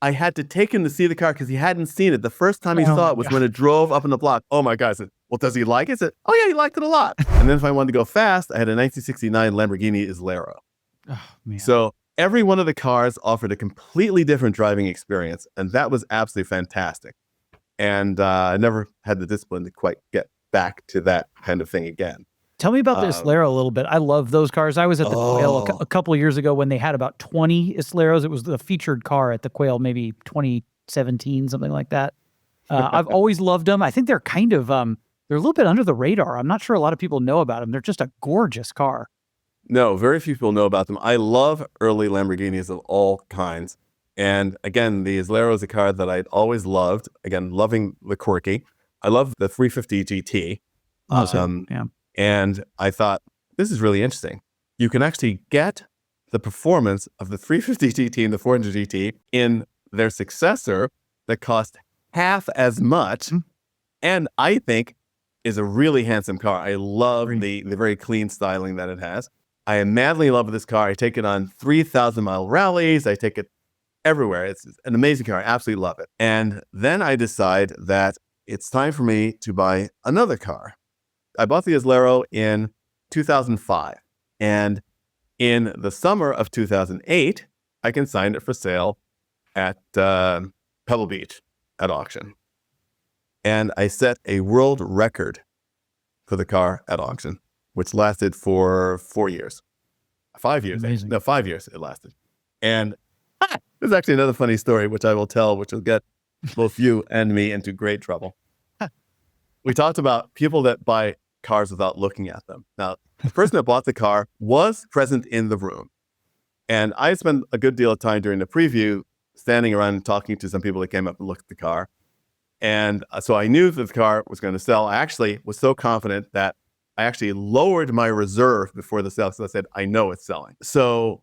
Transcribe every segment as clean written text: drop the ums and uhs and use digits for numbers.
I had to take him to see the car because he hadn't seen it. The first time he saw it was when it drove up in the block. Oh my God. I said, well, does he like it? I said, oh yeah, he liked it a lot. And then if I wanted to go fast, I had a 1969 Lamborghini Islero. Oh, man. So every one of the cars offered a completely different driving experience. And that was absolutely fantastic. And I never had the discipline to quite get back to that kind of thing again. Tell me about the Islero a little bit. I love those cars. I was at the Quail a couple of years ago when they had about 20 Isleros. It was the featured car at the Quail, maybe 2017, something like that. I've always loved them. I think they're kind of, they're a little bit under the radar. I'm not sure a lot of people know about them. They're just a gorgeous car. No, very few people know about them. I love early Lamborghinis of all kinds. And again, the Islero is a car that I'd always loved. Again, loving the quirky. I love the 350 GT. Awesome. Yeah. And I thought, this is really interesting. You can actually get the performance of the 350 GT and the 400 GT in their successor that cost half as much. And I think is a really handsome car. I love the very clean styling that it has. I am madly in love with this car. I take it on 3,000-mile rallies. I take it everywhere. It's an amazing car. I absolutely love it. And then I decide that it's time for me to buy another car. I bought the Islero in 2005. And in the summer of 2008, I consigned it for sale at Pebble Beach at auction. And I set a world record for the car at auction, which lasted for 4 years. 5 years. Amazing. No, 5 years it lasted. And there's actually another funny story, which I will tell, which will get both you and me into great trouble. We talked about people that buy cars without looking at them. Now, the person that bought the car was present in the room. And I spent a good deal of time during the preview standing around and talking to some people that came up and looked at the car. And so I knew that the car was going to sell. I actually was so confident that I actually lowered my reserve before the sale. So I said, I know it's selling. So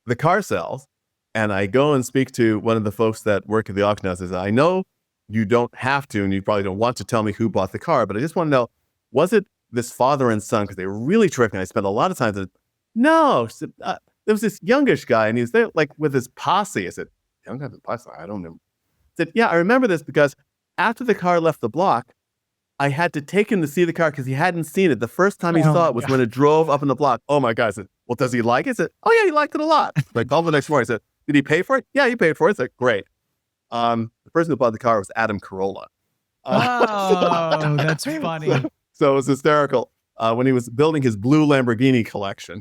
the car sells. And I go and speak to one of the folks that work at the auction house. I said, I know you don't have to, and you probably don't want to tell me who bought the car, but I just want to know, was it this father and son? Because they were really terrific. And I spent a lot of time saying, no, there was this youngish guy, and he was there like with his posse. I said, young guy with posse? I don't know. I said, yeah, I remember this because after the car left the block, I had to take him to see the car because he hadn't seen it. The first time he saw it was when it drove up in the block. Oh my God. I said, well, does he like it? I said, oh yeah, he liked it a lot. I called the next morning. I said, did he pay for it? Yeah, he paid for it. I said, great. The person who bought the car was Adam Carolla. Oh, that's funny. So it was hysterical. When he was building his blue Lamborghini collection,